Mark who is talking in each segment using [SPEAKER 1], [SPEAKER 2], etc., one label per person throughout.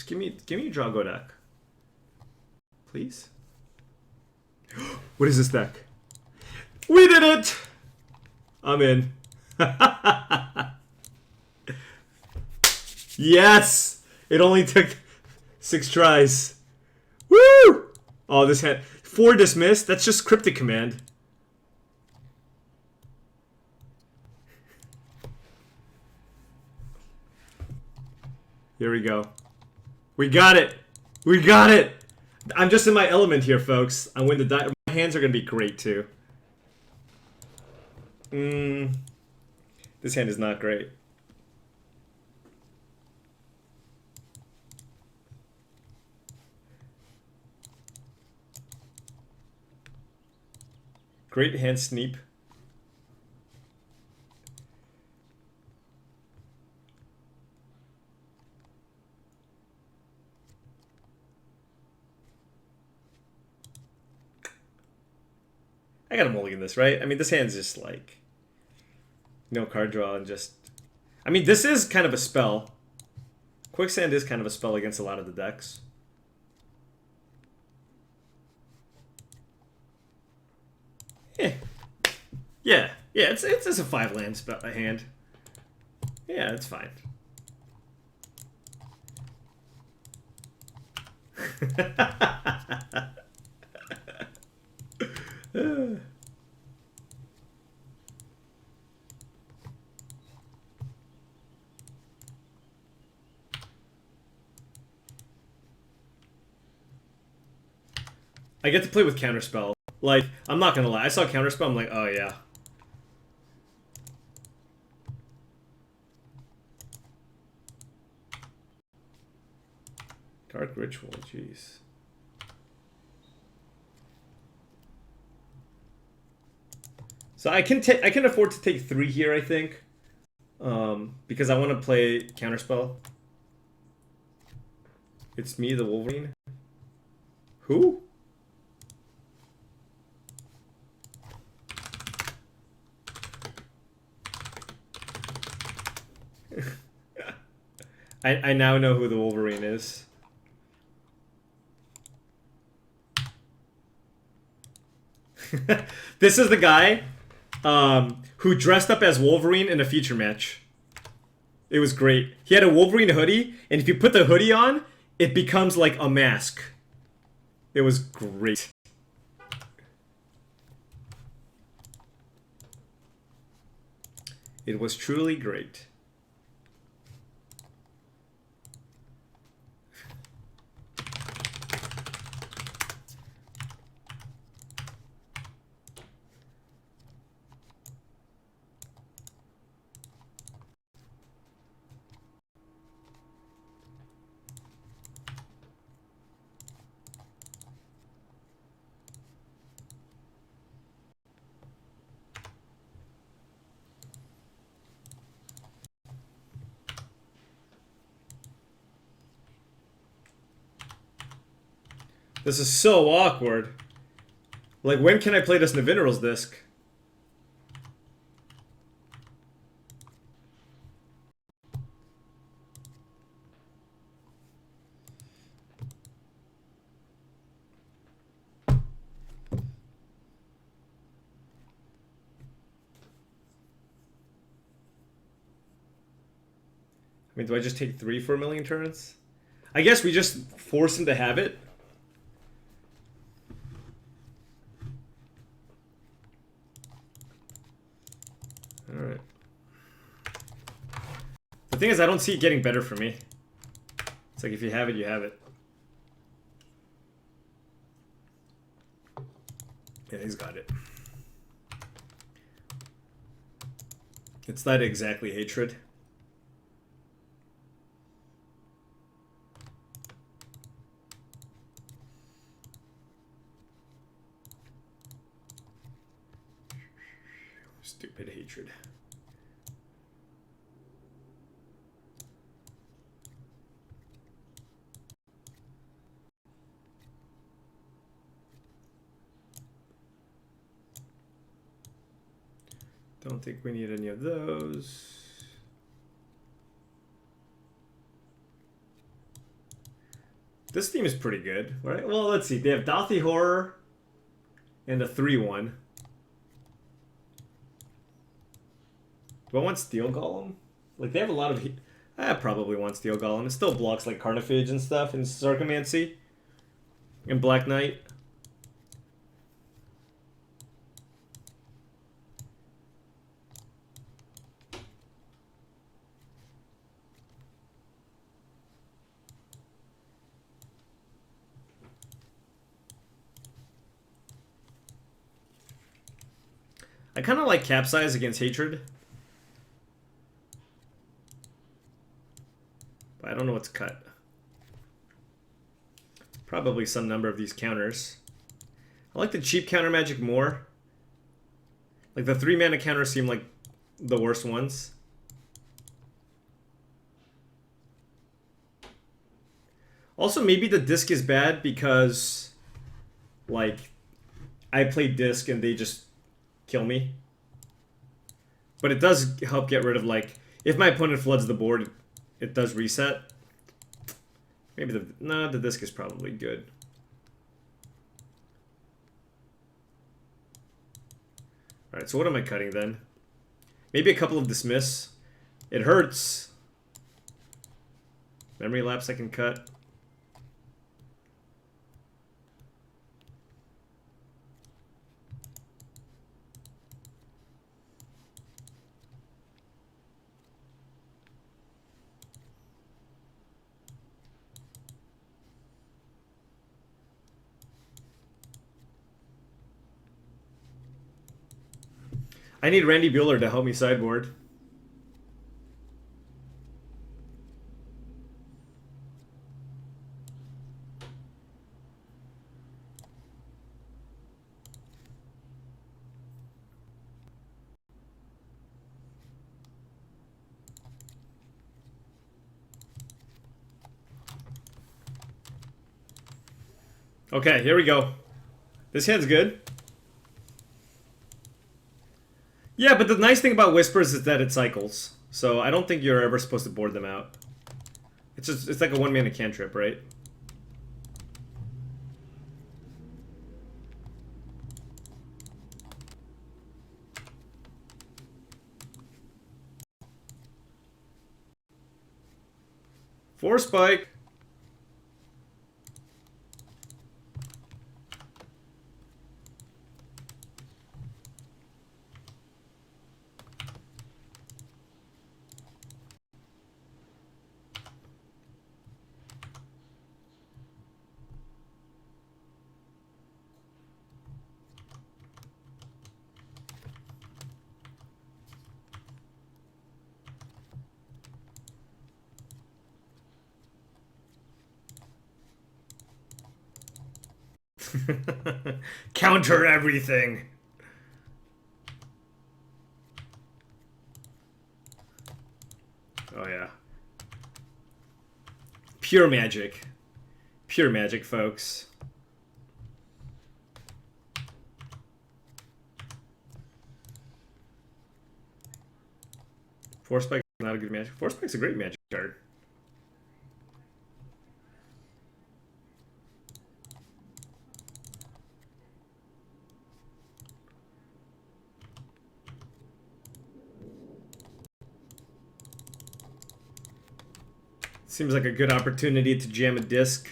[SPEAKER 1] Just give me a draw go deck. Please. What is this deck? We did it! I'm in. Yes! It only took 6 tries. Woo! Oh, this hand. 4 dismissed? That's just Cryptic Command. Here we go. We got it! We got it! I'm just in my element here, folks. I win the die. My hands are gonna be great, too. This hand is not great. Great hand sneap. I gotta mulligan this, right? I mean, this hand's just like no card draw and just. I mean, this is kind of a spell. Quicksand is kind of a spell against a lot of the decks. Yeah, it's a 5-land spell hand. Yeah, it's fine. I get to play with counterspell. Like, I'm not gonna lie, I saw counterspell, I'm like, oh yeah. Dark Ritual, jeez. So I can afford to take 3 here, I think, because I want to play counterspell. It's me, the Wolverine. Who? I now know who the Wolverine is. This is the guy who dressed up as Wolverine in a feature match. It was great. He had a Wolverine hoodie, and if you put the hoodie on, it becomes like a mask. It was great. It was truly great. This is so awkward. Like, when can I play this Navinerals disc? I mean, do I just take 3 for a million turns? I guess we just force him to have it. Alright. The thing is, I don't see it getting better for me. It's like, if you have it, you have it. Yeah, he's got it. It's that exactly hatred. Stupid hatred. Don't think we need any of those. This team is pretty good, right? Well, let's see. They have Dothy Horror and a 3-1. Do I want Steel Golem? Like, they have a lot of... I probably want Steel Golem. It still blocks, like, Carnifage and stuff, and Sarcomancy. And Black Knight. I kind of like Capsize against Hatred. But I don't know what to cut. Probably some number of these counters. I like the cheap counter magic more. Like the 3-mana counters seem like the worst ones. Also, maybe the disc is bad because, like, I play disc and they just kill me. But it does help get rid of, like, if my opponent floods the board, it does reset. Maybe the disc is probably good. Alright, so what am I cutting then? Maybe a couple of Dismiss. It hurts. Memory Lapse I can cut. I need Randy Bueller to help me sideboard. Okay, here we go. This hand's good. Yeah, but the nice thing about Whispers is that it cycles. So I don't think you're ever supposed to board them out. It's like a 1-mana cantrip, right? Force Spike. Counter everything. Oh yeah. Pure magic. Pure magic, folks. Force Spike is not a good magic. Force Spike's a great magic card. Seems like a good opportunity to jam a disc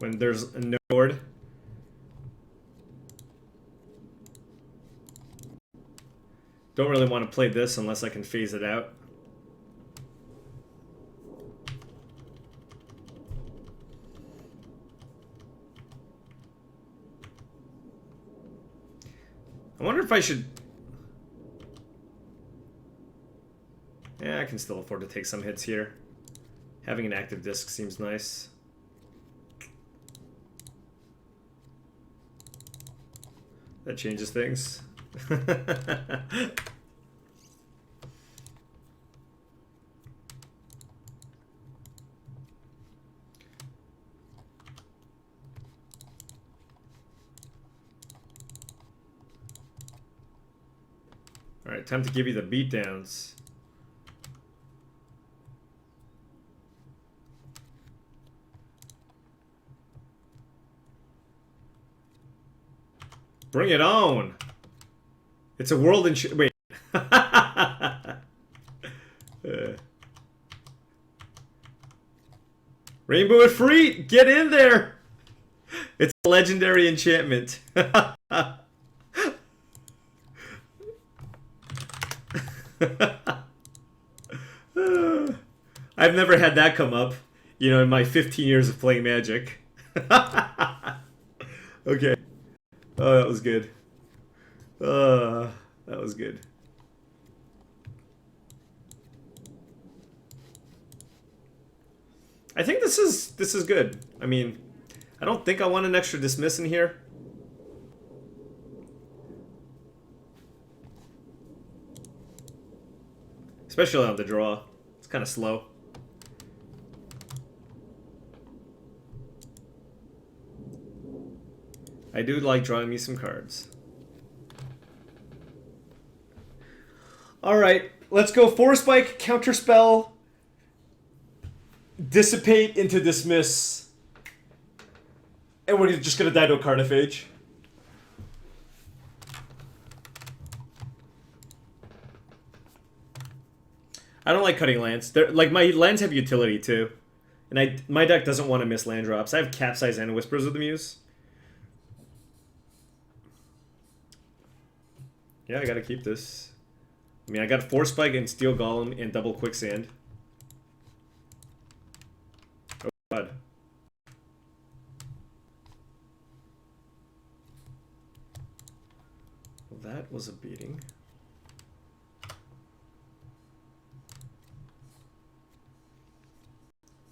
[SPEAKER 1] when there's a no board. Don't really want to play this unless I can phase it out. I wonder if I should... Yeah, I can still afford to take some hits here. Having an active disc seems nice. That changes things. Alright, time to give you the beatdowns. Bring it on. It's a world in wait. Rainbow Ifrit, get in there. It's a legendary enchantment. I've never had that come up, you know, in my 15 years of playing Magic. Okay. Oh, that was good. That was good. I think this is good. I mean, I don't think I want an extra dismiss in here. Especially on the draw. It's kind of slow. I do like drawing me some cards. Alright, let's go Force Spike, Counterspell, Dissipate into Dismiss. And we're just gonna die to a Carnophage. I don't like cutting lands. They're, like, my lands have utility too. And my deck doesn't want to miss land drops. I have Capsize and Whispers of the Muse. Yeah, I gotta keep this. I mean, I got Force Spike and Steel Golem and Double Quicksand. Oh god. Well, that was a beating.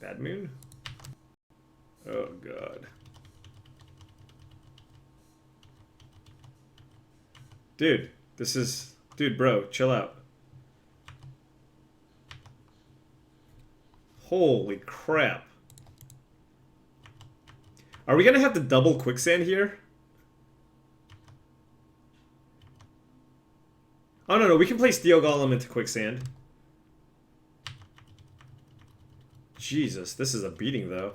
[SPEAKER 1] Bad Moon? Oh god. Dude, this is... Dude, bro, chill out. Holy crap. Are we gonna have to double Quicksand here? Oh, no, we can play Steel Golem into Quicksand. Jesus, this is a beating, though.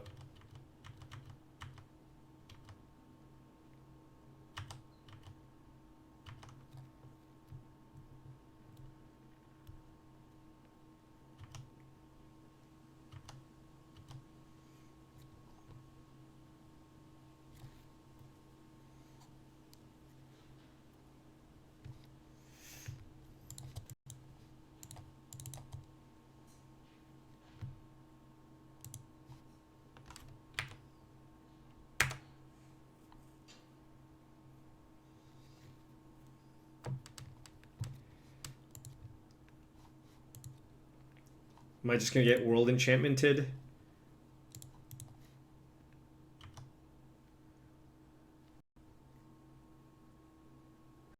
[SPEAKER 1] Am I just gonna get World Enchantmented?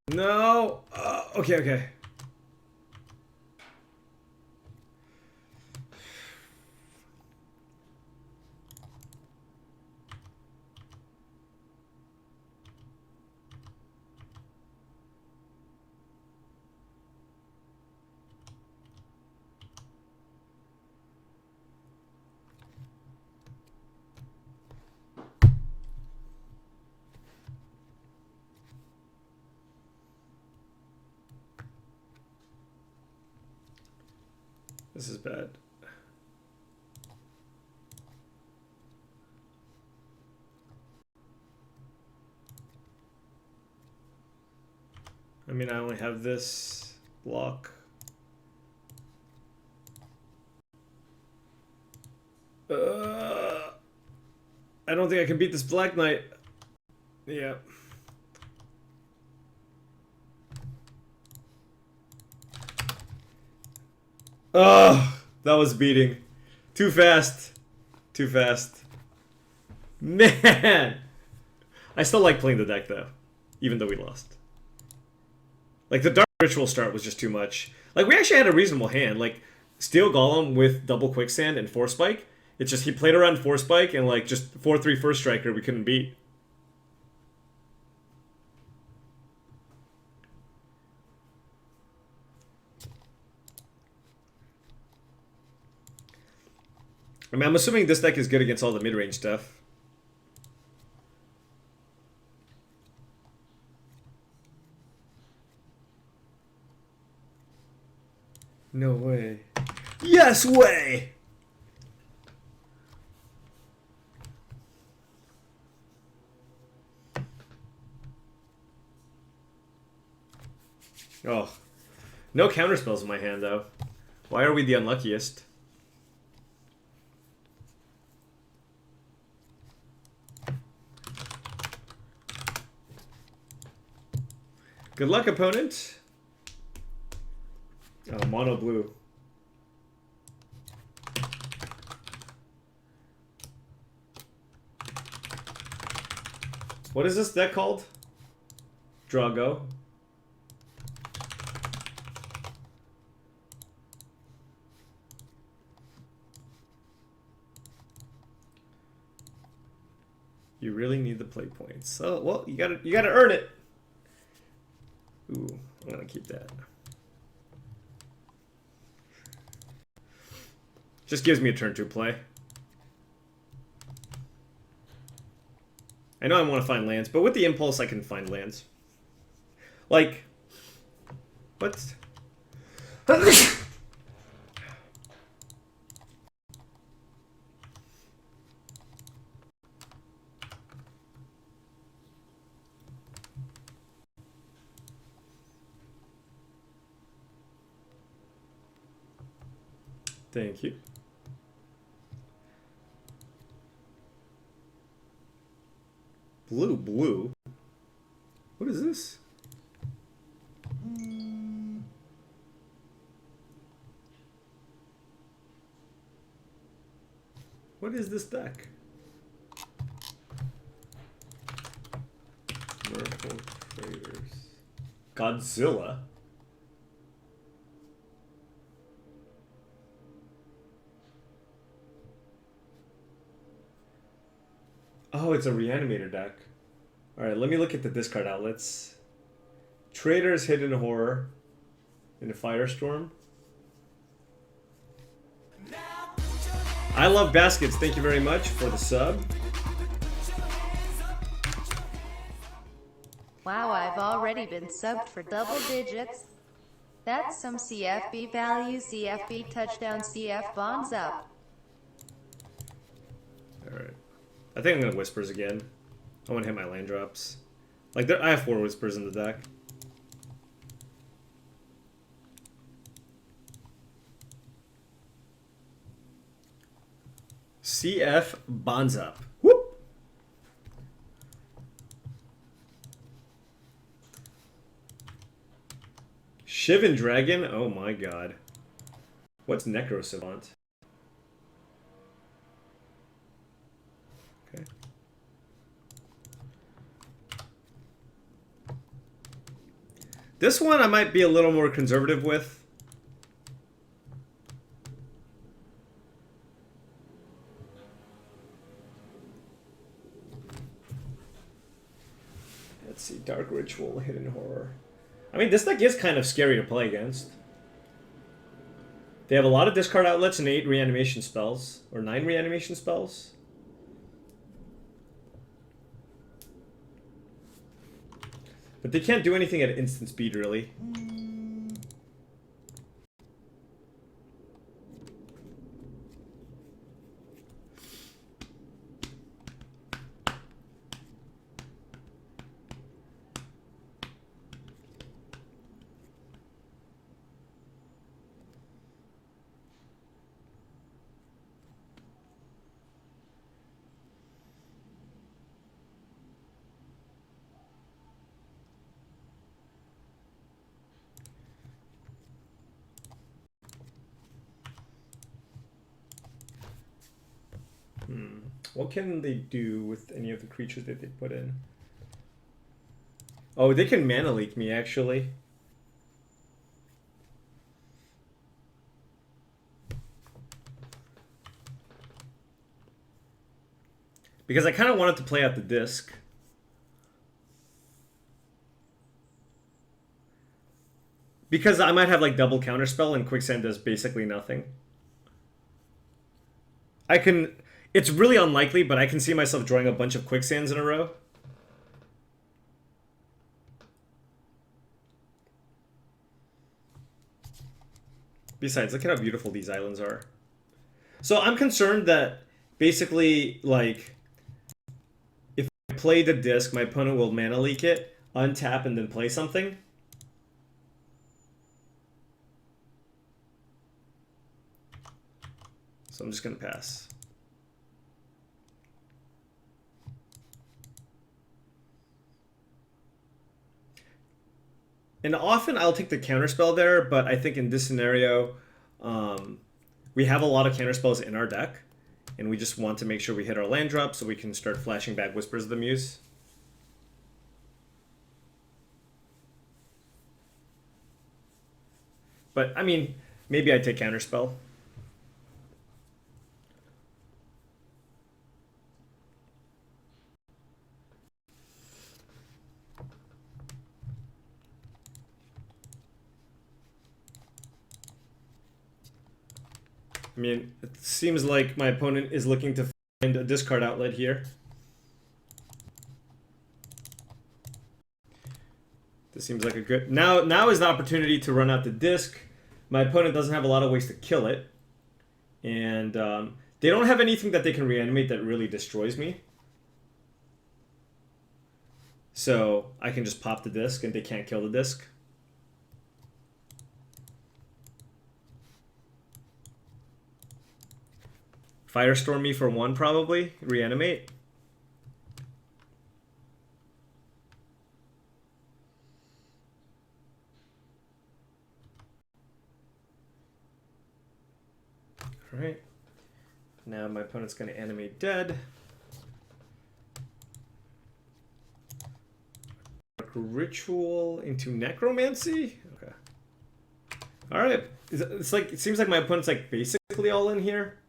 [SPEAKER 1] No! Okay. This is bad. I mean, I only have this block. I don't think I can beat this Black Knight. Yeah. Oh, that was beating. Too fast. Too fast. Man! I still like playing the deck, though. Even though we lost. Like, the Dark Ritual start was just too much. Like, we actually had a reasonable hand. Like, Steel Golem with Double Quicksand and Force Spike. It's just he played around Force Spike and, like, just 4/3 First Striker we couldn't beat. I mean, I'm assuming this deck is good against all the mid-range stuff. No way. Yes way! Oh. No counterspells in my hand, though. Why are we the unluckiest? Good luck, opponent. Oh, mono blue. What is this deck called? Drago. You really need the play points. Oh well, you gotta earn it. Ooh, I'm gonna keep that. Just gives me a turn 2 play. I know I want to find lands, but with the impulse I can find lands. Like, what? Thank you. Blue. What is this? What is this deck? Merfolk Traders. Godzilla. Oh, it's a reanimator deck. Alright, let me look at the discard outlets. Trader's Hidden Horror in a Firestorm. I love baskets. Thank you very much for the sub.
[SPEAKER 2] Wow, I've already been subbed for double digits. That's some CFB value, CFB touchdown, CF bonds up.
[SPEAKER 1] Alright. I think I'm going to Whispers again. I want to hit my land drops. Like, I have 4 Whispers in the deck. CF bonds up. Whoop! Shivan Dragon? Oh my god. What's Necro Savant? Okay. This one I might be a little more conservative with. Let's see, Dark Ritual, Hidden Horror. I mean, this deck is kind of scary to play against. They have a lot of discard outlets and 8 reanimation spells. Or 9 reanimation spells. But they can't do anything at instant speed, really. What can they do with any of the creatures that they put in? Oh, they can mana leak me, actually. Because I kind of wanted to play out the disc. Because I might have like double counterspell and Quicksand does basically nothing. I can... It's really unlikely, but I can see myself drawing a bunch of Quicksands in a row. Besides, look at how beautiful these islands are. So I'm concerned that basically, like, if I play the disc, my opponent will mana leak it, untap, and then play something. So I'm just gonna pass. And often I'll take the counterspell there, but I think in this scenario, we have a lot of counterspells in our deck, and we just want to make sure we hit our land drop so we can start flashing back Whispers of the Muse. But, I mean, maybe I take counterspell. I mean, it seems like my opponent is looking to find a discard outlet here. This seems like a good... Now is the opportunity to run out the disc. My opponent doesn't have a lot of ways to kill it. And they don't have anything that they can reanimate that really destroys me. So I can just pop the disc and they can't kill the disc. Firestorm me for 1 probably. Reanimate. Alright. Now my opponent's going to animate dead. Ritual into necromancy? Okay. Alright. It's like, it seems like my opponent's like basically all in here.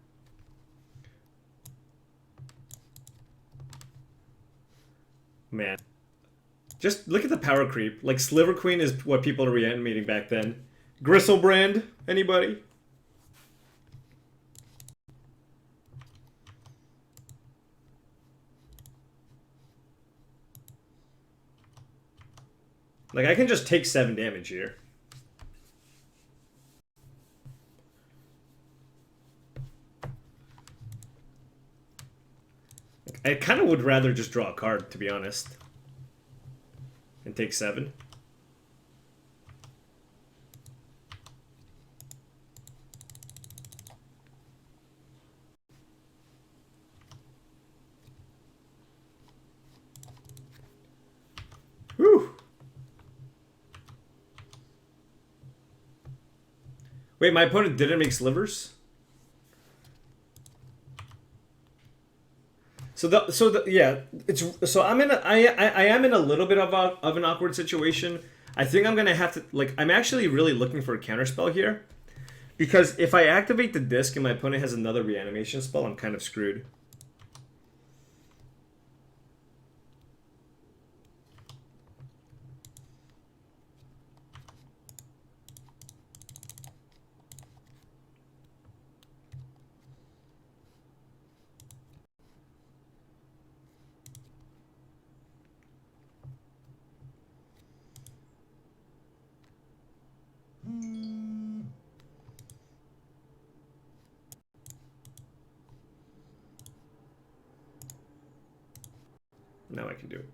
[SPEAKER 1] Man. Just look at the power creep. Like, Sliver Queen is what people are reanimating back then. Gristlebrand? Anybody? Like, I can just take 7 damage here. I kind of would rather just draw a card, to be honest. And take 7. Whew. Wait, my opponent didn't make slivers? Yeah, I am in a little bit of an awkward situation. I think I'm gonna have to, like, I'm actually really looking for a counterspell here, because if I activate the disc and my opponent has another reanimation spell, I'm kind of screwed. Now I can do it.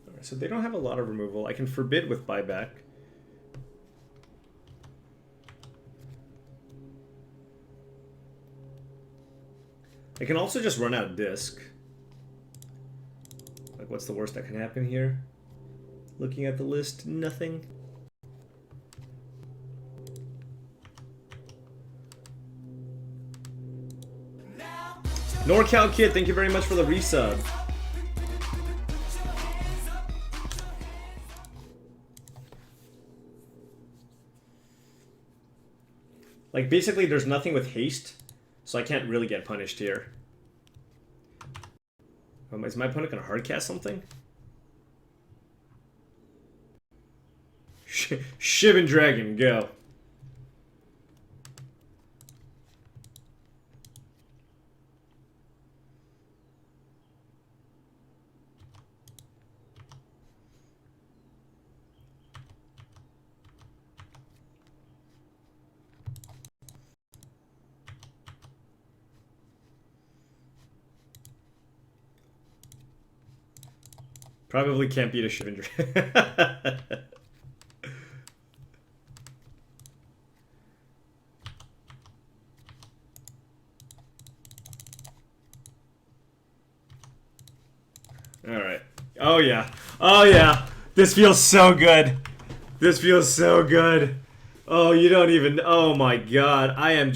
[SPEAKER 1] Alright, so they don't have a lot of removal. I can forbid with buyback. I can also just run out disc. Like, what's the worst that can happen here? Looking at the list, nothing. NorCal Kid, thank you very much for the resub. Like, basically, there's nothing with haste, so I can't really get punished here. Oh, is my opponent gonna hardcast something? Shivan Dragon, go. Probably can't beat a Schivenger. Alright. Oh yeah. Oh yeah. This feels so good. This feels so good. Oh, you don't even... Oh my god. I am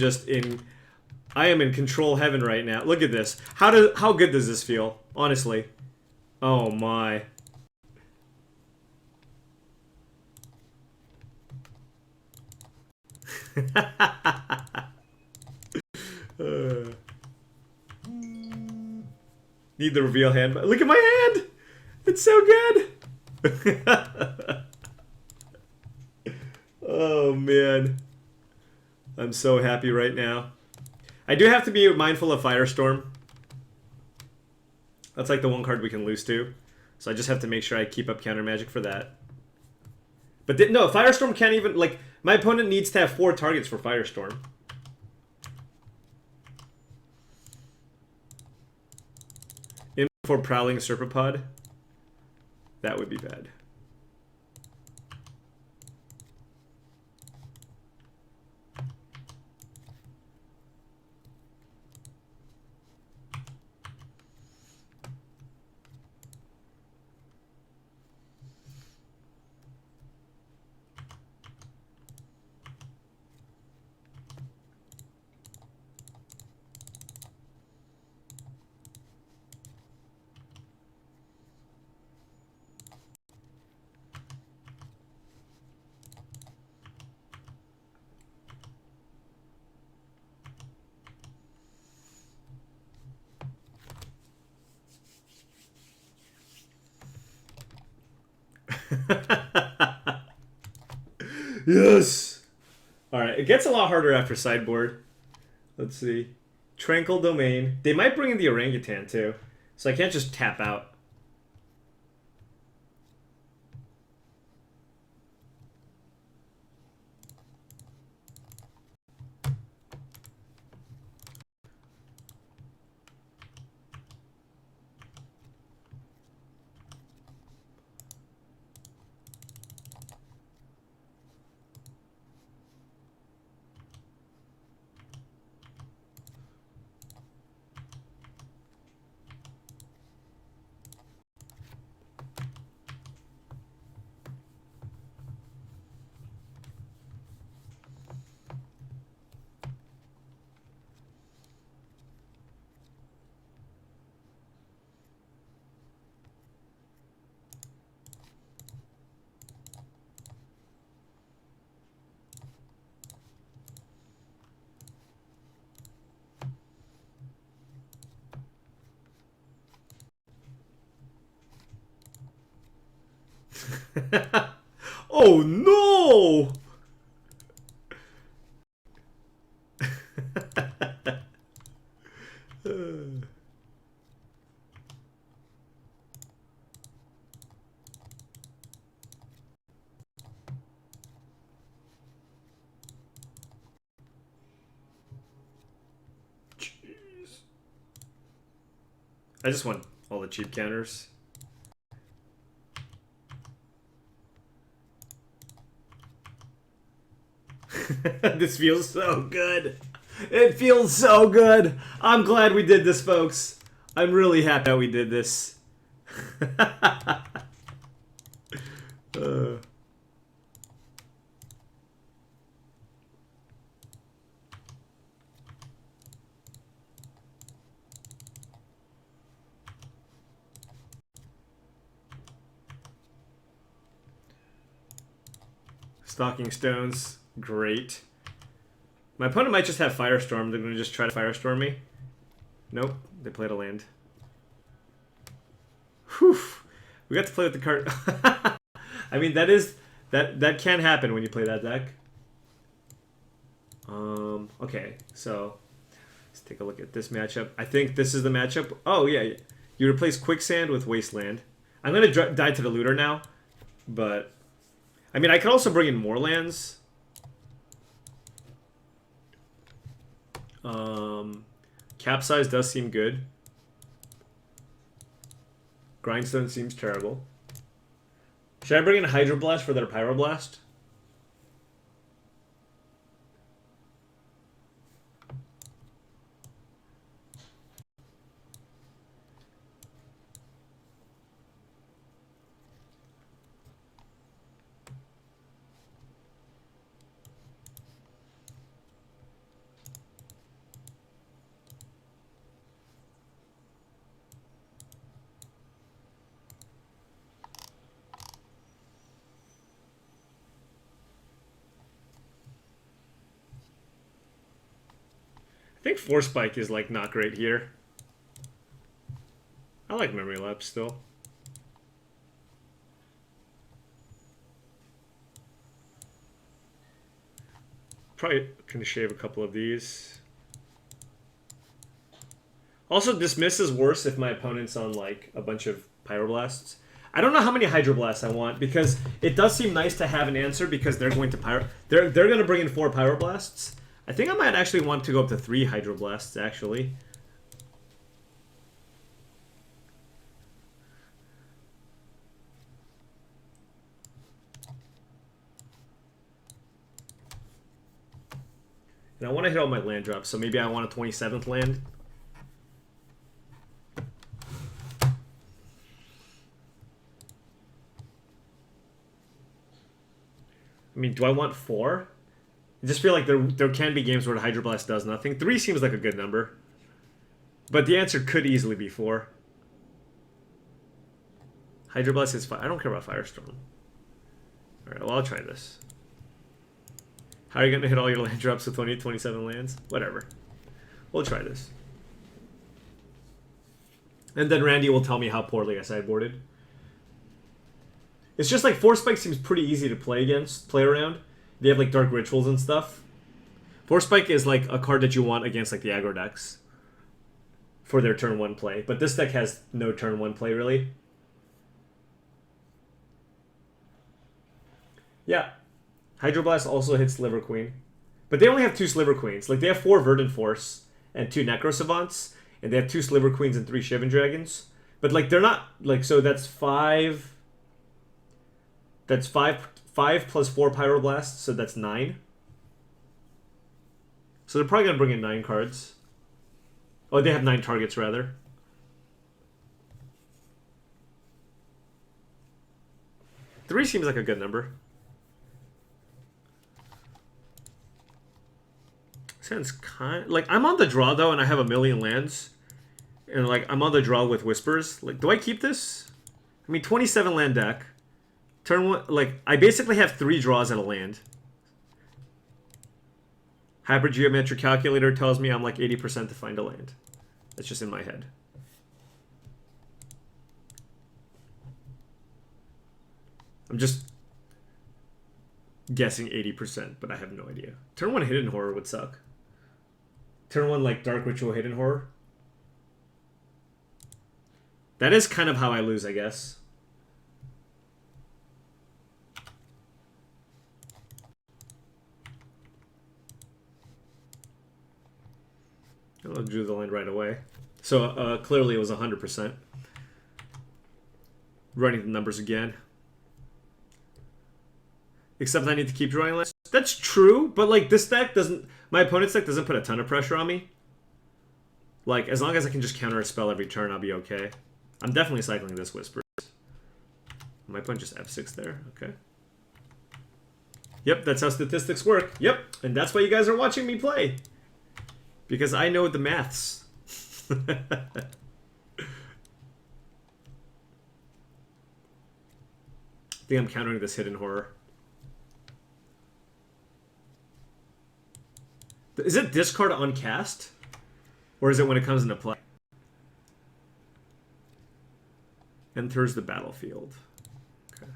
[SPEAKER 1] in control heaven right now. Look at this. How good does this feel? Honestly. Oh my. Need the reveal hand. Look at my hand! It's so good! Oh man. I'm so happy right now. I do have to be mindful of Firestorm. That's like the one card we can lose to. So I just have to make sure I keep up counter magic for that. But no, Firestorm can't even... Like, my opponent needs to have 4 targets for Firestorm. In for Prowling Serpapod. That would be bad. Yes! Alright, it gets a lot harder after sideboard. Let's see. Tranquil Domain. They might bring in the Orangutan too. So I can't just tap out. Oh no! Jeez. I just want all the cheap counters. This feels so good. It feels so good. I'm glad we did this, folks. I'm really happy that we did this. Stalking Stones, great. My opponent might just have Firestorm. They're going to just try to Firestorm me. Nope, they played a land. Whew. We got to play with the card. I mean, that can happen when you play that deck. Okay, so let's take a look at this matchup. I think this is the matchup. Oh yeah, you replace Quicksand with Wasteland. I'm gonna die to the Looter now, but I mean I could also bring in more lands. Capsize does seem good. Grindstone seems terrible. Should I bring in Hydroblast for their Pyroblast? I think Force Spike is like not great here. I like Memory Lapse still. Probably gonna shave a couple of these. Also, Dismiss is worse if my opponent's on like a bunch of Pyroblasts. I don't know how many Hydroblasts I want because it does seem nice to have an answer because they're going to they're gonna bring in 4 Pyroblasts. I think I might actually want to go up to 3 Hydroblasts actually. And I want to hit all my land drops, so maybe I want a 27th land. I mean, do I want 4? I just feel like there can be games where the Hydroblast does nothing. 3 seems like a good number. But the answer could easily be 4. Hydroblast is 5. I don't care about Firestorm. Alright, well, I'll try this. How are you going to hit all your land drops with 27 lands? Whatever. We'll try this. And then Randy will tell me how poorly I sideboarded. It's just like Force Spike seems pretty easy to play around. They have like Dark Rituals and stuff. Force Spike is like a card that you want against like the aggro decks for their turn 1 play. But this deck has no turn 1 play really. Yeah. Hydroblast also hits Sliver Queen. But they only have 2 Sliver Queens. Like, they have 4 Verdant Force and 2 Necro Savants. And they have 2 Sliver Queens and 3 Shivan Dragons. But, like, they're not... Like, so that's 5... That's 5 plus 4 Pyroblasts, so that's 9. So they're probably going to bring in 9 cards. Oh, they have 9 targets, rather. Three seems like a good number. Sounds kind like I'm on the draw though, and I have a million lands, and like I'm on the draw with Whispers. Like, do I keep this? I mean, 27 land deck. Turn 1, like I basically have 3 draws at a land. Hybrid Geometric Calculator tells me I'm like 80% to find a land. That's just in my head. I'm just guessing 80%, but I have no idea. Turn 1 Hidden Horror would suck. Turn 1 like Dark Ritual Hidden Horror. That is kind of how I lose, I guess. I drew the line right away. So clearly it was 100%. Running the numbers again. Except I need to keep drawing less. That's true, but like this deck doesn't... My opponent's deck doesn't put a ton of pressure on me. Like, as long as I can just counter a spell every turn, I'll be okay. I'm definitely cycling this Whispers. My opponent just F6 there. Okay. Yep, that's how statistics work. Yep, and that's why you guys are watching me play. Because I know the maths. I think I'm countering this Hidden Horror. Is it discard on cast? Or is it when it comes into play? Enters the battlefield. Okay.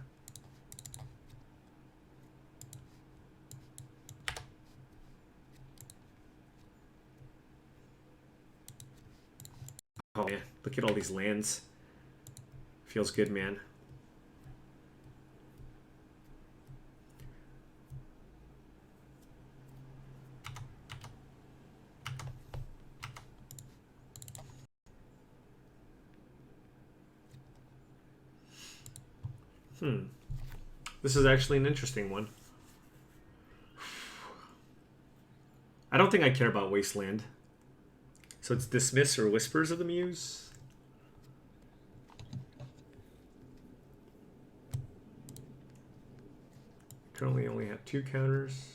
[SPEAKER 1] Oh man, look at all these lands. Feels good, man. This is actually an interesting one. I don't think I care about Wasteland. So it's Dismiss or Whispers of the Muse. Currently only have 2 counters.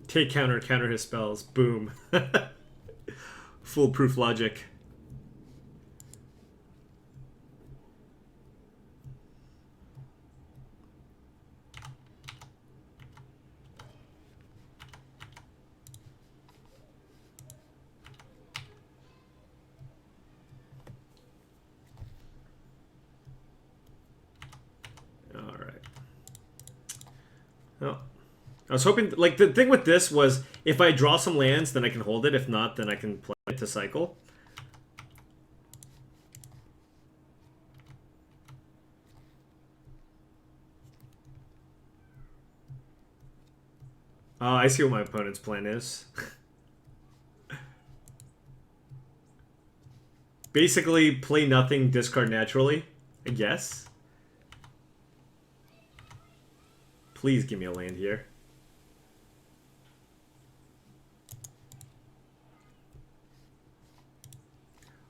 [SPEAKER 1] Take counter, counter his spells. Boom. Foolproof logic. All right. Oh. I was hoping, like, the thing with this was if I draw some lands, then I can hold it. If not, then I can play it to cycle. Oh, I see what my opponent's plan is. Basically, play nothing, discard naturally, I guess. Please give me a land here.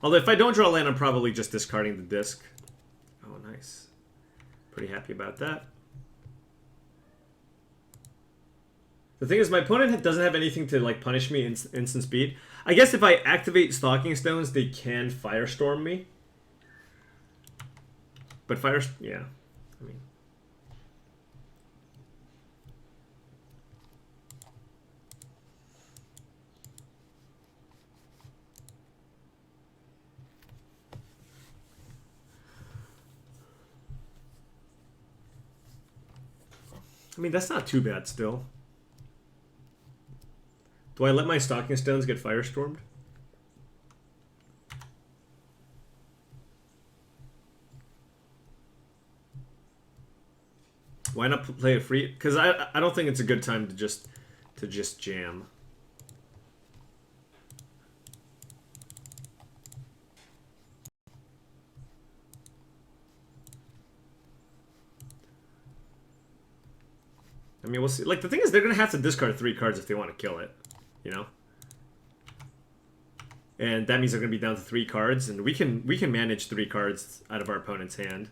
[SPEAKER 1] Although if I don't draw a land, I'm probably just discarding the disc. Oh, nice. Pretty happy about that. The thing is, my opponent doesn't have anything to like punish me instant speed. I guess if I activate Stalking Stones, they can Firestorm me. But yeah. I mean, that's not too bad still. Do I let my Stalking Stones get Firestormed? Why not play it free? Because I don't think it's a good time to just jam. I mean, we'll see. Like, the thing is, they're gonna have to discard 3 cards if they want to kill it, you know. And that means they're gonna be down to 3 cards, and we can manage 3 cards out of our opponent's hand.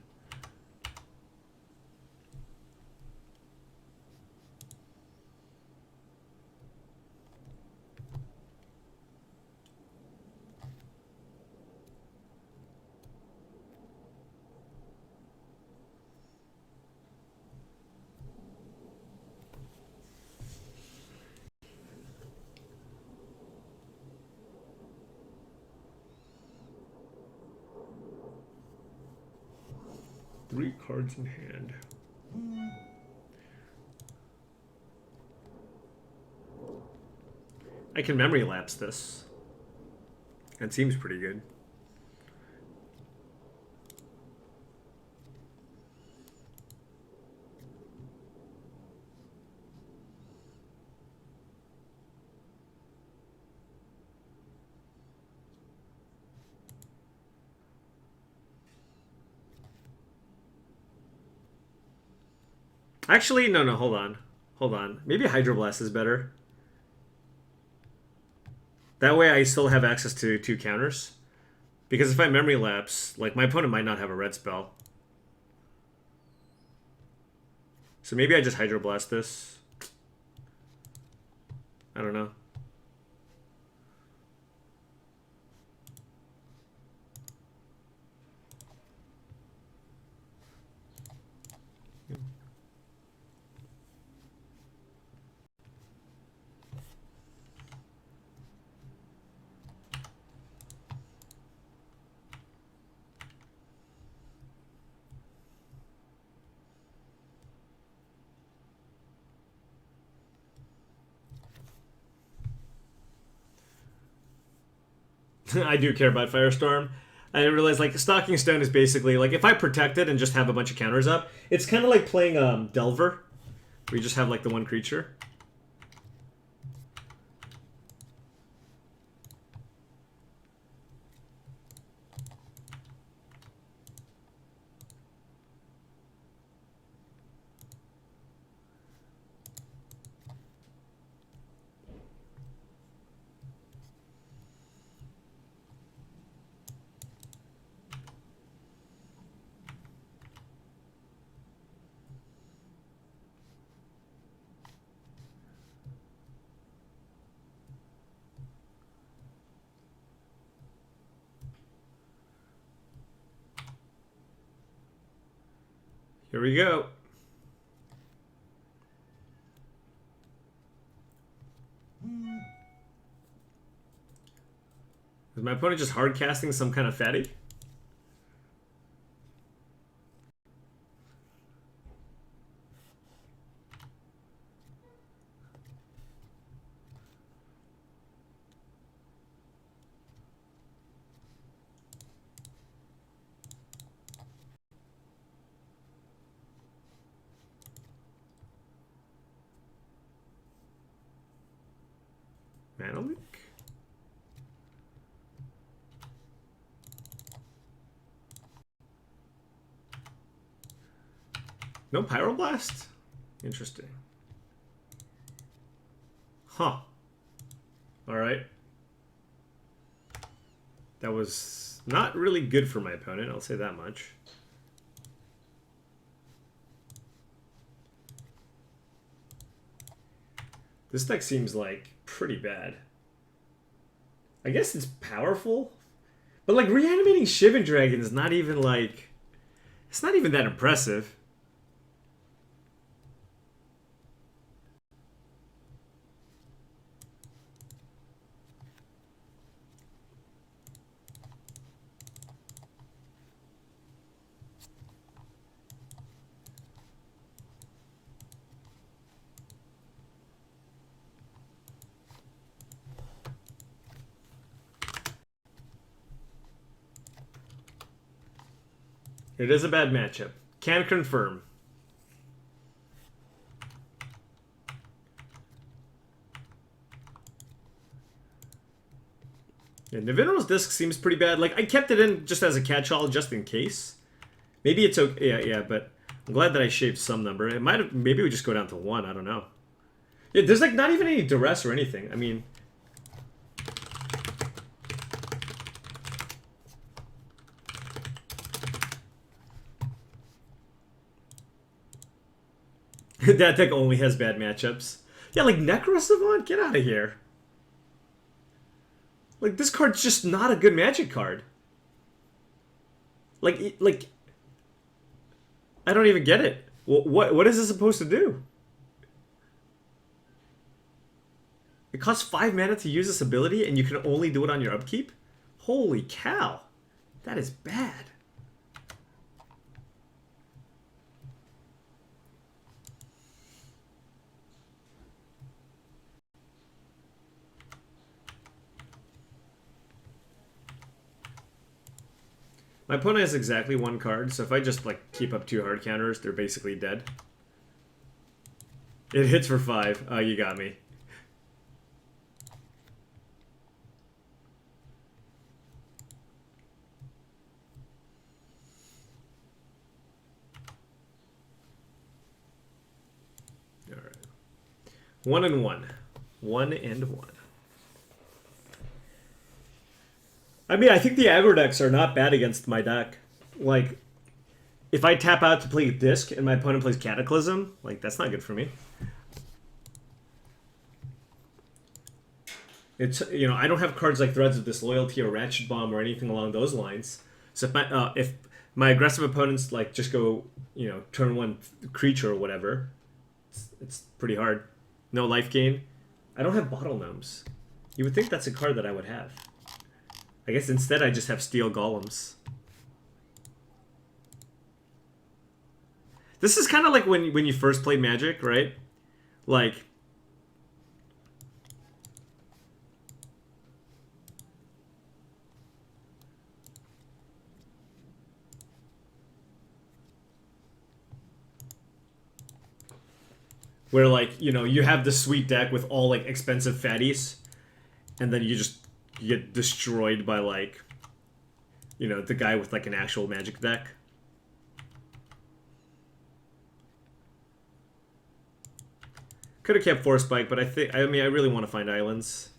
[SPEAKER 1] Three cards in hand. I can memory lapse this. That seems pretty good. Actually, no, hold on. Hold on. Maybe Hydroblast is better. That way I still have access to 2 counters. Because if I memory lapse, like, my opponent might not have a red spell. So maybe I just Hydroblast this. I don't know. I do care about Firestorm. I realize like Stalking Stone is basically like if I protect it and just have a bunch of counters up, it's kind of like playing Delver, where you just have like the one creature. Here we go. Is my opponent just hard casting some kind of fatty? Manolink? No Pyroblast? Interesting. Huh. Alright. That was not really good for my opponent, I'll say that much. This deck seems like pretty bad. I guess it's powerful, but like reanimating Shivan Dragon is not even like, it's not even that impressive. It is a bad matchup. Can confirm. Yeah, Navinral's Disc seems pretty bad. Like, I kept it in just as a catch-all, just in case. Maybe it's okay. Yeah, but I'm glad that I shaved some number. It might have. Maybe we just go down to 1. I don't know. Yeah, there's like not even any duress or anything. I mean. That deck only has bad matchups. Yeah, like Necro Savant, get out of here. Like, this card's just not a good Magic card. Like, I don't even get it. What is this supposed to do? It costs 5 mana to use this ability, and you can only do it on your upkeep? Holy cow. That is bad. My opponent has exactly 1 card, so if I just like keep up 2 hard counters, they're basically dead. It hits for 5. Oh, you got me. Alright. 1 and 1. 1 and 1. I mean, I think the aggro decks are not bad against my deck. Like, if I tap out to play Disc and my opponent plays Cataclysm, like, that's not good for me. It's, you know, I don't have cards like Threads of Disloyalty or Ratchet Bomb or anything along those lines. So if my aggressive opponents, like, just go, you know, turn 1 creature or whatever, it's pretty hard. No life gain. I don't have Bottle Gnomes. You would think that's a card that I would have. I guess instead I just have Steel Golems. This is kind of like when you first played Magic, right? Like, where like, you know, you have the sweet deck with all like expensive fatties, and then you get destroyed by like, you know, the guy with like an actual Magic deck. Could have kept Force Spike, but I mean I really want to find islands.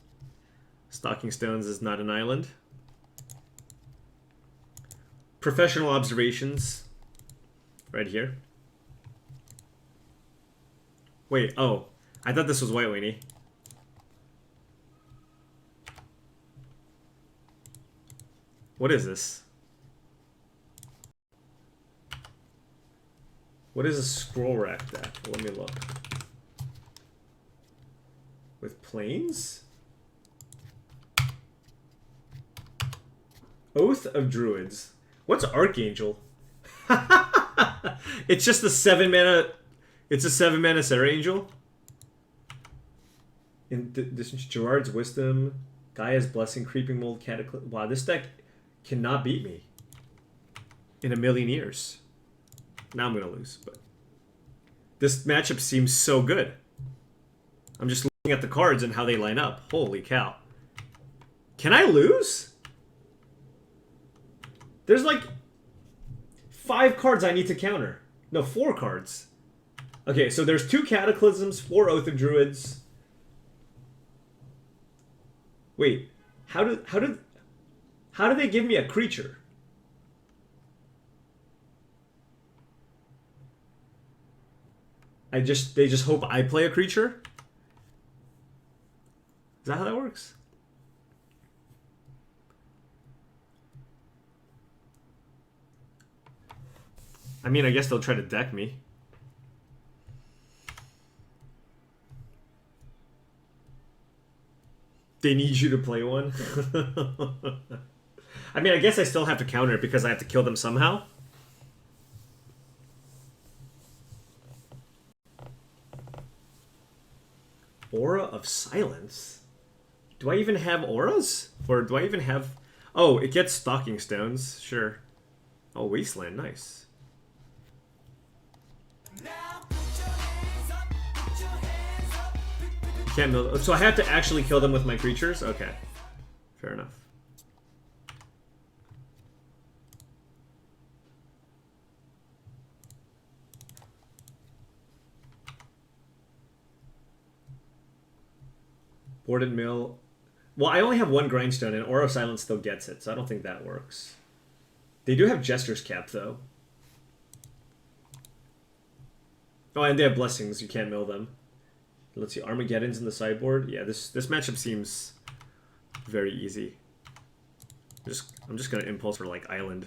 [SPEAKER 1] Stocking Stones is not an island. Professional Observations. Right here. Wait, oh. I thought this was White Weenie. What is this? What is a Scroll Rack deck? Let me look. With planes? Oath of Druids. What's Archangel? It's just a 7 mana. It's a 7 mana Serra Angel. In this Gerard's Wisdom, Gaia's Blessing, Creeping Mold, Cataclysm. Wow, this deck cannot beat me in a million years. Now I'm gonna lose, but this matchup seems so good. I'm just looking at the cards and how they line up. Holy cow! Can I lose? There's like 5 cards I need to counter. No, 4 cards. Okay, so there's 2 Cataclysms, 4 Oath of Druids. Wait, how do they give me a creature? They just hope I play a creature? Is that how that works? I mean, I guess they'll try to deck me. They need you to play one? I mean, I guess I still have to counter it because I have to kill them somehow. Aura of Silence? Do I even have auras? Or do I even have... Oh, it gets Stocking Stones. Sure. Oh, Wasteland. Nice. Can't mill... So I have to actually kill them with my creatures? Okay. Fair enough. Boarded Mill. Well, I only have 1 Grindstone, and Aura of Silence still gets it, so I don't think that works. They do have Jester's Cap, though. Oh, and they have Blessings. You can't mill them. Let's see, Armageddon's in the sideboard. Yeah, this matchup seems very easy. I'm just gonna impulse for like Island.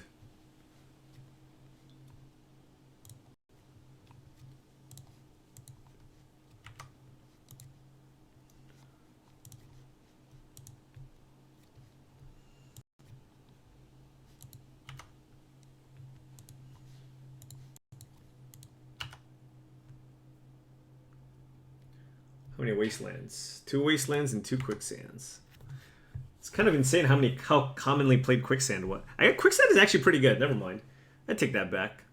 [SPEAKER 1] How many Wastelands? 2 Wastelands and 2 Quicksands. It's kind of insane how commonly played Quicksand was. Quicksand is actually pretty good. Never mind. I take that back.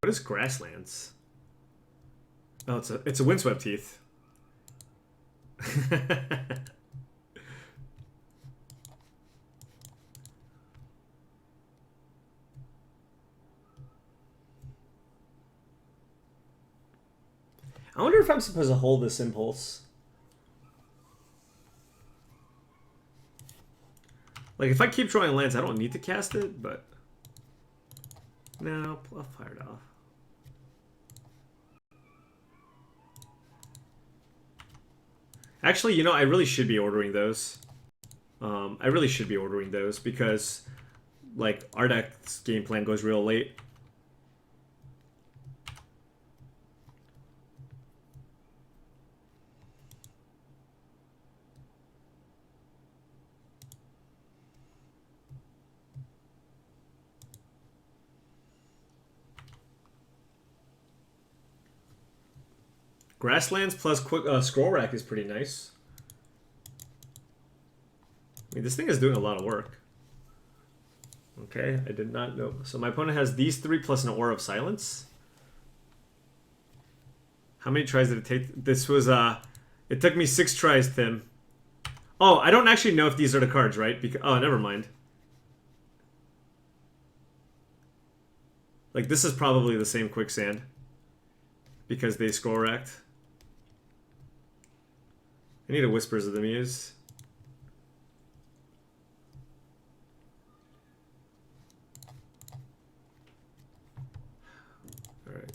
[SPEAKER 1] What is Grasslands? Oh, it's a Windswept Heath. I wonder if I'm supposed to hold this impulse. Like, if I keep drawing lands, I don't need to cast it, but... No, I'll fire it off. Actually, you know, I really should be ordering those. I really should be ordering those because, like, our deck's game plan goes real late. Grasslands plus quick scroll rack is pretty nice. I mean, this thing is doing a lot of work. Okay, I did not know. So my opponent has these 3 plus an Aura of Silence. How many tries did it take? This was, it took me 6 tries, Tim. Oh, I don't actually know if these are the cards, right? Because, oh, never mind. Like, this is probably the same Quicksand. Because they scroll racked. I need a Whispers of the Muse. Alright.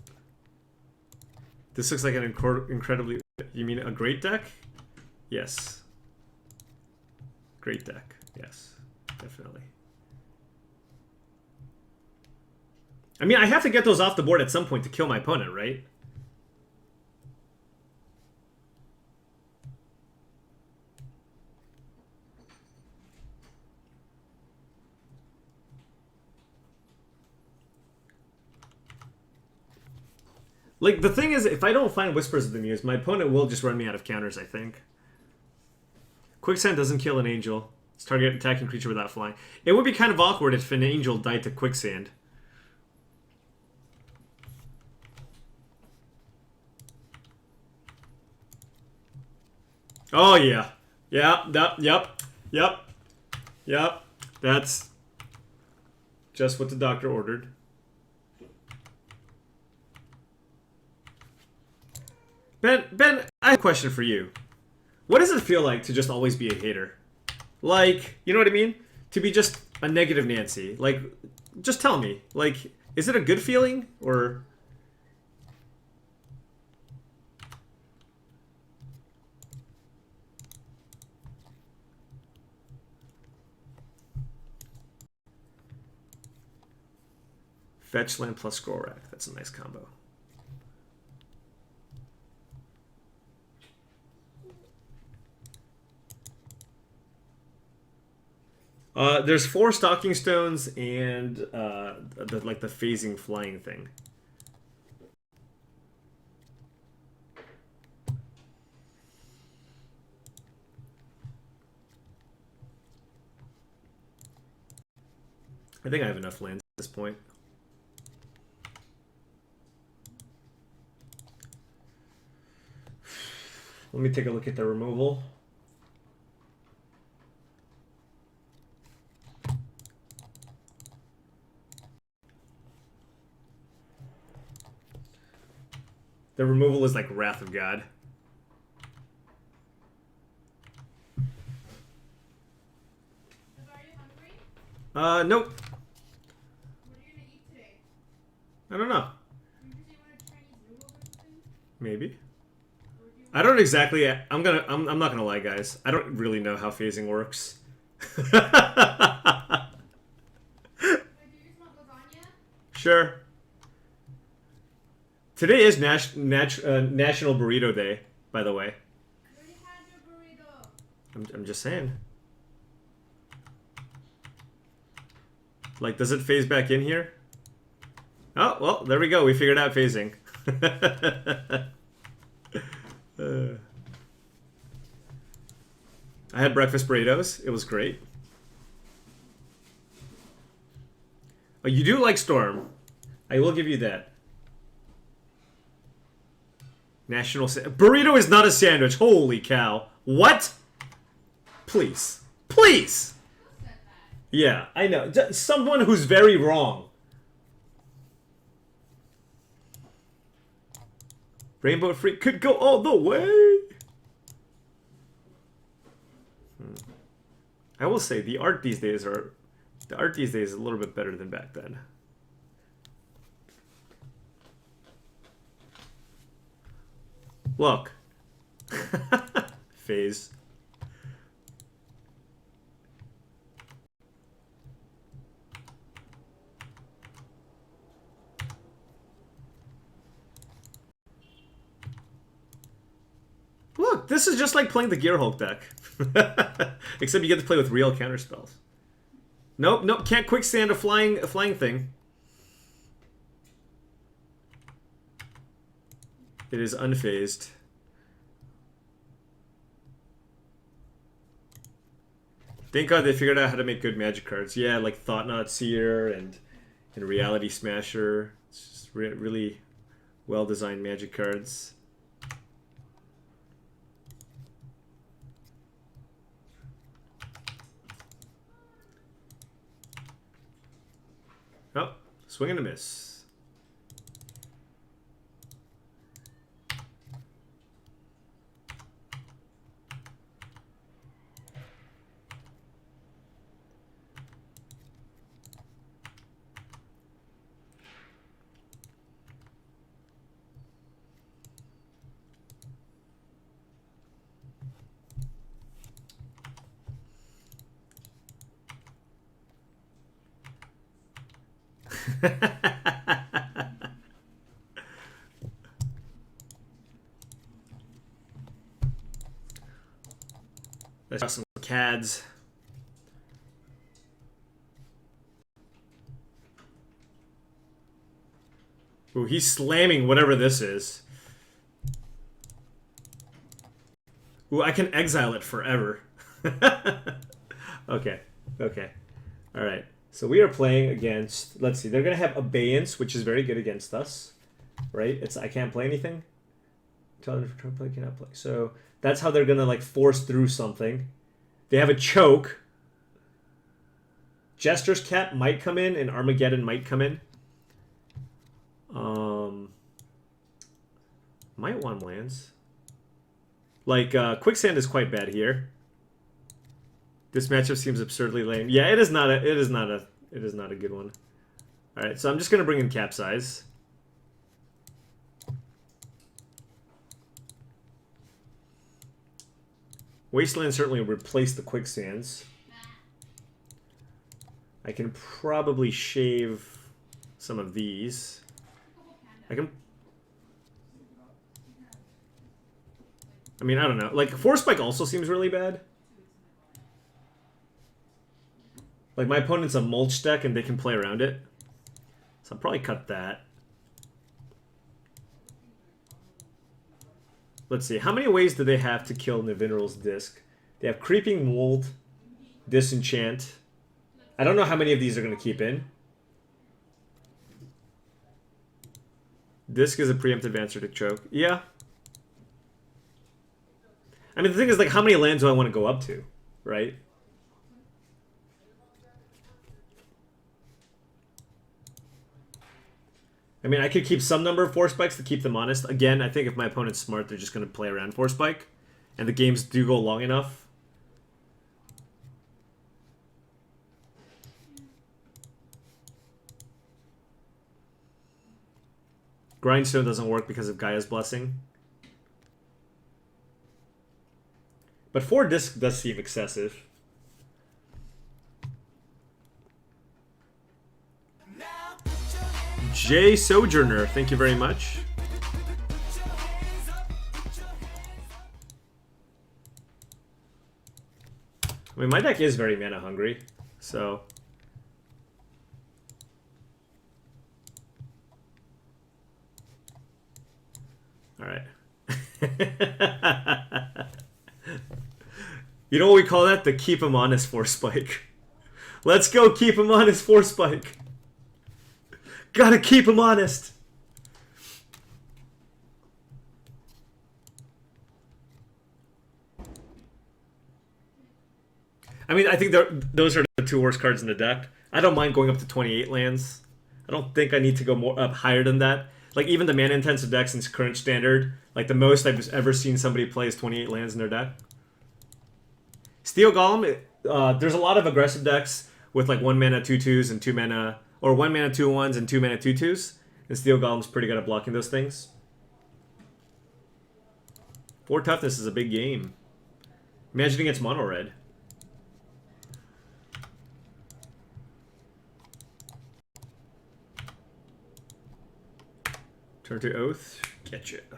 [SPEAKER 1] This looks like an incredibly... You mean a great deck? Yes. Great deck. Yes. Definitely. I mean, I have to get those off the board at some point to kill my opponent, right? Like, the thing is, if I don't find Whispers of the Muse, my opponent will just run me out of counters, I think. Quicksand doesn't kill an angel. It's target attacking creature without flying. It would be kind of awkward if an angel died to Quicksand. Oh, yeah. Yep. That's just what the doctor ordered. Ben, I have a question for you. What does it feel like to just always be a hater? Like, you know what I mean? To be just a negative Nancy. Like, just tell me. Like, is it a good feeling? Or... Fetch land plus scroll rack. That's a nice combo. There's 4 Stalking Stones and the phasing flying thing. I think I have enough lands at this point. Let me take a look at the removal. The removal is like Wrath of God.
[SPEAKER 3] Are you hungry?
[SPEAKER 1] Nope.
[SPEAKER 3] What are you gonna eat today?
[SPEAKER 1] I don't know.
[SPEAKER 3] Did you say you wanted Chinese noodles or something?
[SPEAKER 1] Maybe. I don't exactly. I'm not gonna lie, guys. I don't really know how phasing works.
[SPEAKER 3] Wait, do you just want lasagna?
[SPEAKER 1] Sure. Today is National Burrito Day, by the way.
[SPEAKER 3] You already had your burrito.
[SPEAKER 1] I'm just saying. Like, does it phase back in here? Oh, well, there we go. We figured out phasing. I had breakfast burritos. It was great. Oh, you do like Storm. I will give you that. Burrito is not a sandwich. Holy cow. What? Please. Please.
[SPEAKER 3] Who said that?
[SPEAKER 1] Yeah, I know. Someone who's very wrong. Rainbow Freak could go all the way. I will say the art these days is a little bit better than back then. Look. Phase. Look, this is just like playing the Gear Hulk deck. Except you get to play with real counterspells. Nope, can't quicksand a flying thing. It is unfazed. Thank God they figured out how to make good magic cards. Yeah, like Thought-Knot Seer and Reality Smasher. It's just really well-designed magic cards. Oh, swing and a miss. Let's draw some CADs. Ooh, he's slamming whatever this is. Ooh, I can exile it forever. Okay. Okay. Alright. So we are playing against, let's see, they're going to have Abeyance, which is very good against us. Right? It's I can't play anything. Tell them to play, cannot play. So that's how they're going to like force through something. They have a choke. Jester's Cap might come in and Armageddon might come in. Might want lands. Like Quicksand is quite bad here. This matchup seems absurdly lame. Yeah, it is not a good one. All right, so I'm just gonna bring in Capsize. Wasteland certainly replace the Quicksands. I can probably shave some of these. I mean, I don't know. Like, Force Spike also seems really bad. Like, my opponent's a mulch deck and they can play around it. So I'll probably cut that. Let's see. How many ways do they have to kill Nivinral's Disc? They have Creeping Mold, Disenchant. I don't know how many of these are going to keep in. Disc is a preemptive answer to choke. Yeah. I mean, the thing is, like, how many lands do I want to go up to, right? I mean, I could keep some number of Force Spikes to keep them honest. Again, I think if my opponent's smart, they're just going to play around Force Spike. And the games do go long enough. Grindstone doesn't work because of Gaia's Blessing. But 4 disc does seem excessive. Jay Sojourner, thank you very much. I mean, my deck is very mana hungry, so... Alright. You know what we call that? The keep him honest Force Spike. Let's go keep him honest Force Spike. Gotta keep him honest. I mean, I think those are the 2 worst cards in the deck. I don't mind going up to 28 lands. I don't think I need to go more up higher than that. Like, even the mana-intensive decks in current standard, like, the most I've ever seen somebody play is 28 lands in their deck. Steel Golem, there's a lot of aggressive decks with, like, 1 mana 2/2s and 2 mana... Or 1 mana 2/1s and 2 mana 2/2s. And Steel Golem's pretty good at blocking those things. 4 toughness is a big game. Imagine against mono red. Turn to Oath. Catch it.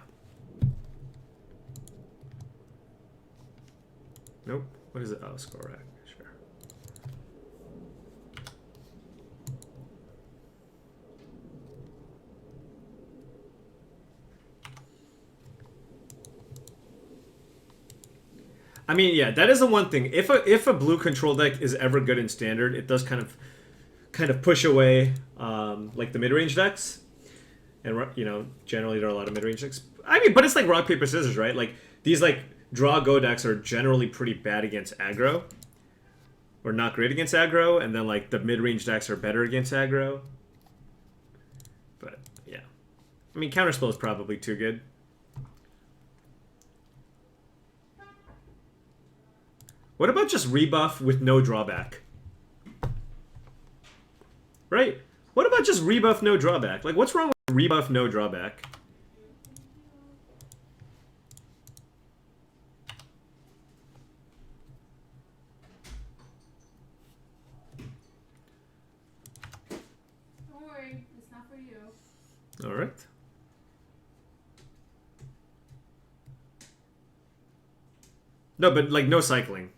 [SPEAKER 1] Nope. What is it? Oh, Skorak. Sure. I mean, yeah, that is the one thing. If a blue control deck is ever good in standard, it does kind of push away like the mid range decks, and you know generally there are a lot of mid range decks. I mean, but it's like rock paper scissors, right? Like these like draw go decks are generally pretty bad against aggro, or not great against aggro, and then like the mid range decks are better against aggro. But yeah, I mean counterspell is probably too good. What about just rebuff with no drawback? Right? What about just rebuff no drawback? Like, what's wrong with rebuff no drawback?
[SPEAKER 3] Don't worry, it's not for you.
[SPEAKER 1] Alright. No, but like no cycling.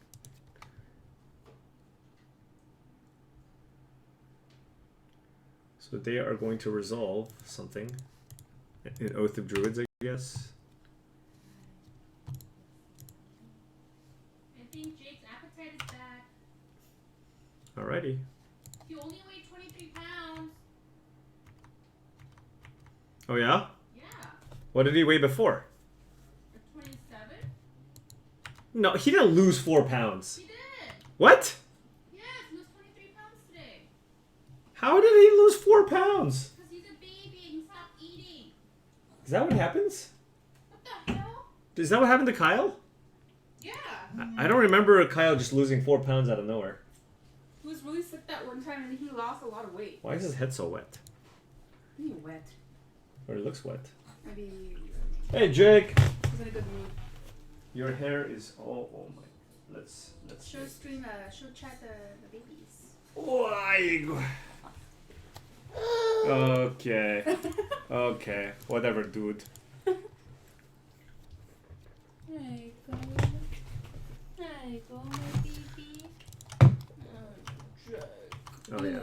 [SPEAKER 1] So they are going to resolve something. An Oath of Druids, I guess.
[SPEAKER 3] I think Jake's appetite is back.
[SPEAKER 1] Alrighty.
[SPEAKER 3] He only weighed 23 pounds.
[SPEAKER 1] Oh yeah?
[SPEAKER 3] Yeah.
[SPEAKER 1] What did he weigh before?
[SPEAKER 3] 27?
[SPEAKER 1] No, he didn't lose 4 pounds.
[SPEAKER 3] He did.
[SPEAKER 1] What?
[SPEAKER 3] Yes, he was 23 pounds today.
[SPEAKER 1] How did he lose 4 pounds?
[SPEAKER 3] Because he's a baby and he stopped eating.
[SPEAKER 1] Is that what happens?
[SPEAKER 3] What the hell?
[SPEAKER 1] Is that what happened to Kyle?
[SPEAKER 3] Yeah.
[SPEAKER 1] I don't remember Kyle just losing 4 pounds out of nowhere.
[SPEAKER 3] He was really sick that one time and he lost a lot of weight.
[SPEAKER 1] Why is his head so wet?
[SPEAKER 3] He's wet.
[SPEAKER 1] Or it looks wet.
[SPEAKER 3] Maybe
[SPEAKER 1] Hey Jake!
[SPEAKER 3] he's in a good mood.
[SPEAKER 1] Your hair is all oh my let's
[SPEAKER 3] Show stream, show chat the babies.
[SPEAKER 1] Why? Okay. Okay. Whatever, dude.
[SPEAKER 3] There you go. There you go, my baby.
[SPEAKER 1] Oh yeah.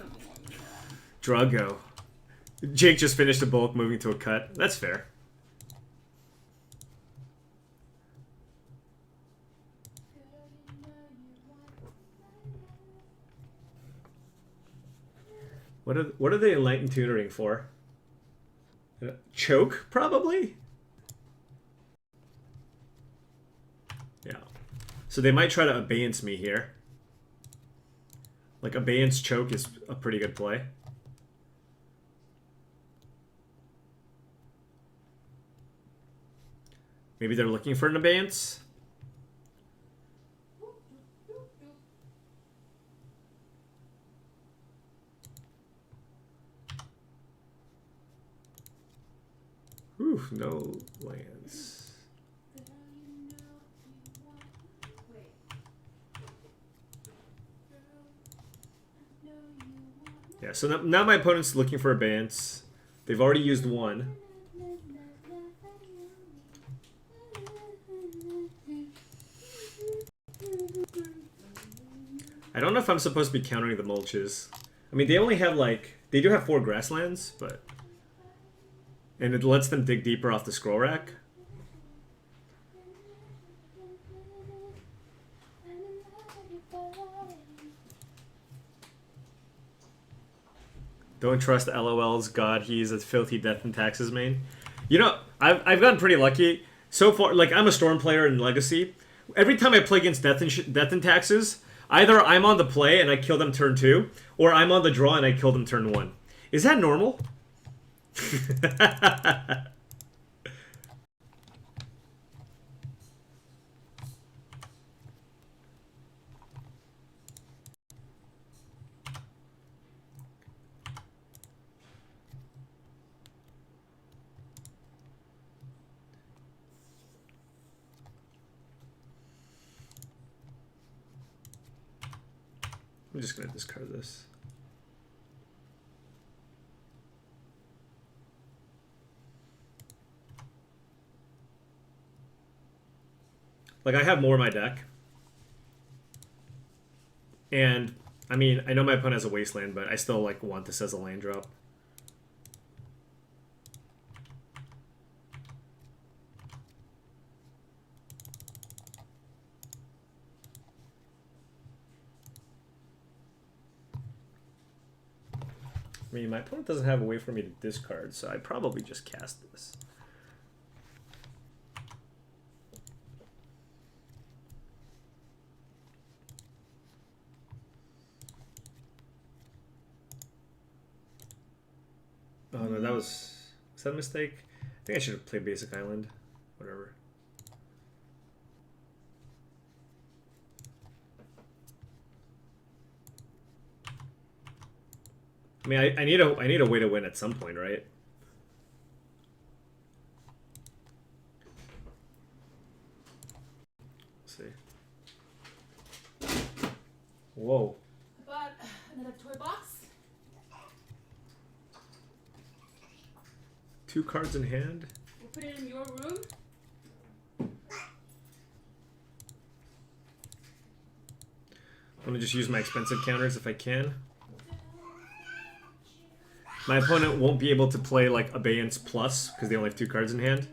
[SPEAKER 1] Drago. Jake just finished a bulk, moving to a cut. That's fair. What are they enlightened tutoring for? Choke, probably? Yeah. So they might try to abeyance me here. Like, abeyance choke is a pretty good play. Maybe they're looking for an abeyance? Ooh, no lands. Yeah, so now my opponent's looking for abeyance. They've already used one. I don't know if I'm supposed to be countering the mulches. I mean, they only have like... They do have 4 grasslands, but... And it lets them dig deeper off the scroll rack. Don't trust LOL's God, he's a filthy death and taxes main. You know, I've gotten pretty lucky. So far, like, I'm a Storm player in Legacy. Every time I play against death and taxes, either I'm on the play and I kill them turn 2, or I'm on the draw and I kill them turn 1. Is that normal? I'm just gonna discard this. Like, I have more in my deck. And, I mean, I know my opponent has a wasteland, but I still, like, want this as a land drop. me. My opponent doesn't have a way for me to discard, so I'd probably just cast this. Oh no, that was that a mistake? I think I should have played Basic Island. Whatever. I mean, I need a way to win at some point, right? Let's see. Whoa.
[SPEAKER 3] I bought another toy box.
[SPEAKER 1] 2 cards in hand.
[SPEAKER 3] We'll put it in your room.
[SPEAKER 1] I'm gonna just use my expensive counters if I can. My opponent won't be able to play like Abeyance Plus because they only have 2 cards in hand.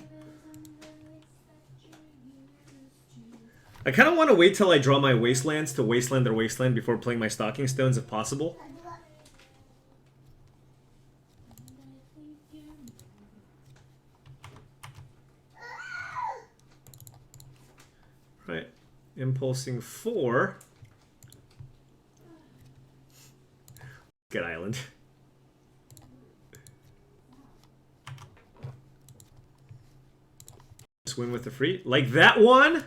[SPEAKER 1] I kind of want to wait till I draw my Wastelands to Wasteland their Wasteland before playing my Stalking Stones if possible. Right. Impulsing 4. Good island. Win with the free like that one.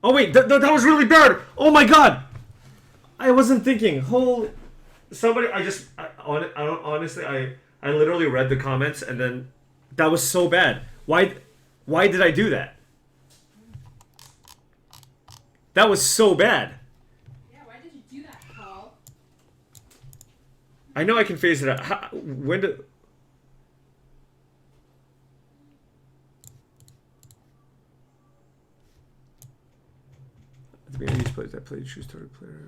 [SPEAKER 1] Oh wait, that was really bad. Oh my god, I wasn't thinking. Holy, somebody! Honestly, I literally read the comments and then that was so bad. Why did I do that? That was so bad.
[SPEAKER 3] Yeah, why did you do that, Paul?
[SPEAKER 1] I know I can phase it out. When do... At the beginning of these plays, I played choose target player.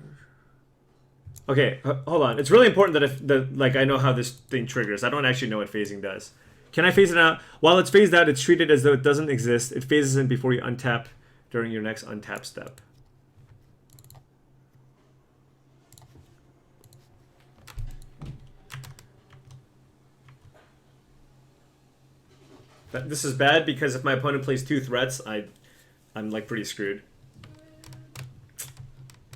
[SPEAKER 1] Okay, hold on. It's really important that if I know how this thing triggers. I don't actually know what phasing does. Can I phase it out? While it's phased out, it's treated as though it doesn't exist. It phases in before you untap during your next untap step. This is bad because if my opponent plays 2 threats, I'm like pretty screwed.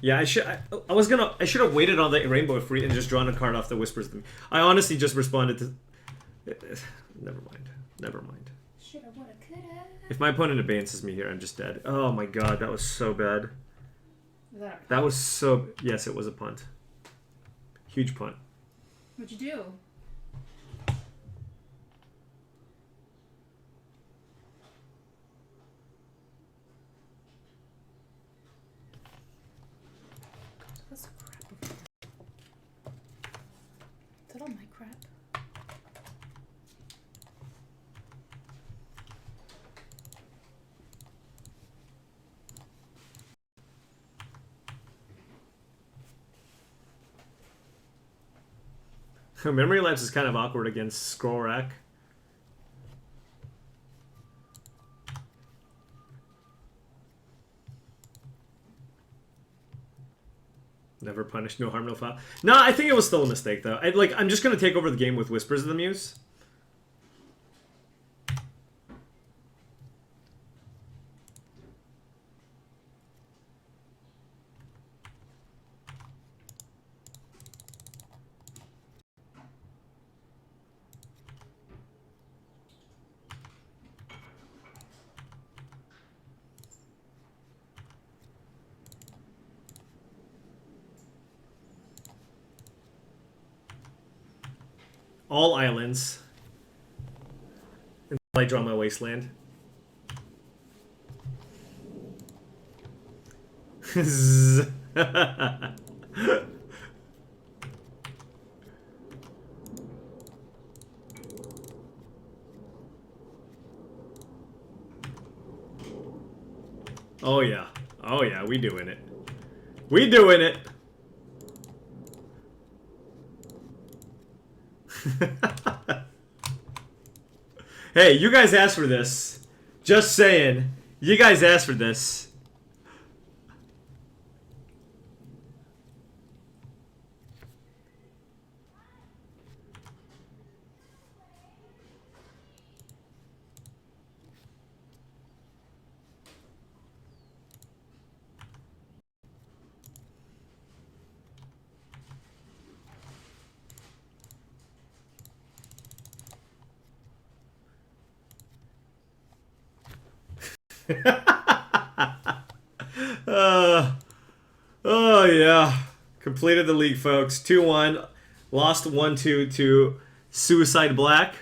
[SPEAKER 1] Yeah, I should have waited on the rainbow free and just drawn a card off the Whispers thing. I honestly just responded to. Never mind. Never mind.
[SPEAKER 3] Shoulda, woulda, coulda.
[SPEAKER 1] If my opponent abayances me here, I'm just dead. Oh my god, that was so bad. That was so. Yes, it was a punt. Huge punt.
[SPEAKER 3] What'd you do? What's crap over there? Is that all my crap?
[SPEAKER 1] Memory Lapse is kind of awkward against Scroll Rack. Never punish, no harm, no foul. No, I think it was still a mistake though. I'm just gonna take over the game with Whispers of the Muse. All islands. Until I draw my Wasteland. Oh yeah. Oh yeah, we doing it. We doing it. Hey, you guys asked for this. Just saying. You guys asked for this. Oh yeah, completed the league, folks. 2-1, lost 1-2 to Suicide Black,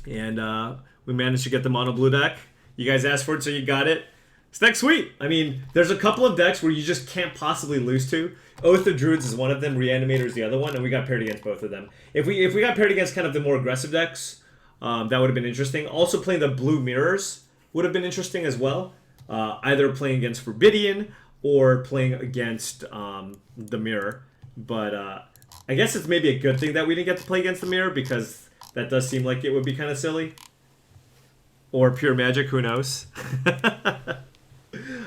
[SPEAKER 1] and we managed to get the mono blue deck. You guys asked for it, so you got it. This deck's sweet. I mean, there's a couple of decks where you just can't possibly lose to. Oath of Druids is one of them. Reanimator is the other one, and we got paired against both of them. If we got paired against kind of the more aggressive decks, that would have been interesting. Also, playing the blue mirrors would have been interesting as well. Either playing against Forbidian or playing against the mirror. But I guess it's maybe a good thing that we didn't get to play against the mirror, because that does seem like it would be kind of silly. Or pure magic, who knows?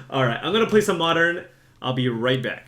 [SPEAKER 1] Alright, I'm going to play some Modern. I'll be right back.